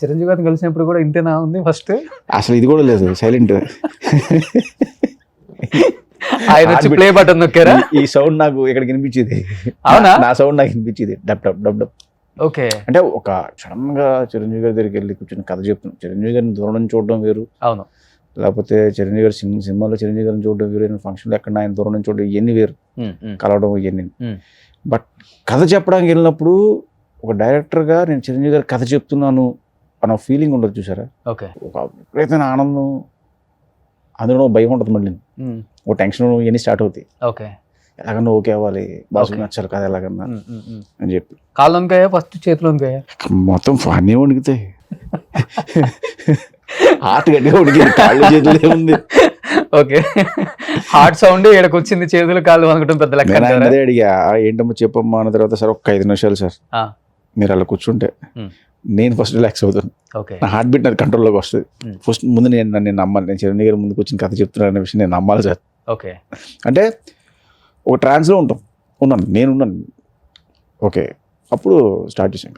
చిరంజీవి గారిని కలిసినప్పుడు కూడా ఇంతేనా ఉంది ఫస్ట్? అసలు ఇది కూడా లేదు, సైలెంట్. ఆయన వచ్చి ప్లే బటన్ నొక్కారా? ఈ సౌండ్ నాకు ఇక్కడ వినిపించేది. అవునా? నా సౌండ్ నాకు వినిపించేది, dub dub dub dub. Okay. అంటే ఒక సడన్ గా చిరంజీవి గారి దగ్గరికి వెళ్ళి కూర్చొని కథ చెప్తున్నాను. చిరంజీవి గారిని దూరం నుంచి చూడడం వేరు, అవును. లేకపోతే చిరంజీవి గారి సినిమాలో చిరంజీవి గారిని చూడడం వేరు, ఫంక్షన్లో ఎక్కడ ఆయన దూరం నుంచి చూడడం ఇవన్నీ వేరు, కలవడం ఇవన్నీ. బట్ కథ చెప్పడానికి వెళ్ళినప్పుడు ఒక డైరెక్టర్గా నేను చిరంజీవి గారి కథ చెప్తున్నాను అన్న ఫీలింగ్ ఉండదు చూసారా. ఓకే. ఒక విపరీతమైన ఆనందం, అందులో భయం ఉంటుంది, మళ్ళీ ఒక టెన్షన్ ఇవన్నీ స్టార్ట్ అవుతాయి. ఓకే. ఎలాగన్నా ఓకే అవ్వాలి, బాసులు నచ్చాలి కదా ఎలాగన్నా అని చెప్పి. కాళ్ళు వణికాయా ఫస్ట్, చేతులు వణికాయా? మొత్తం అన్నీ వణికితాయి, హార్ట్ గట్టిగా ఉడికింది, కాళ్ళు చేతులు ఉంది. ఓకే. హార్ట్ సౌండ్ ఇక్కడికి వచ్చింది, చేతులు కాళ్ళు వణకటం పెద్ద లెక్క. అదే అడిగా, ఏంటమ్మా చెప్పమ్మా అన్న తర్వాత, సార్ ఒక 5 నిమిషాలు సార్ మీరు అలా కూర్చుంటే నేను ఫస్ట్ రిలాక్స్ అవుతాను, నా హార్ట్ బీట్ నాది కంట్రోల్లోకి వస్తుంది. ఫస్ట్ ముందు నేను నమ్మాలి, నేను చిరంజీవి గారి ముందుకు వచ్చిన కథ చెప్తున్నాను అనే విషయం నేను నమ్మాలి సార్. ఓకే. అంటే ఒక ట్రాన్స్లో ఉన్నాను, నేనున్నాను. ఓకే, అప్పుడు స్టార్ట్ చేశాను.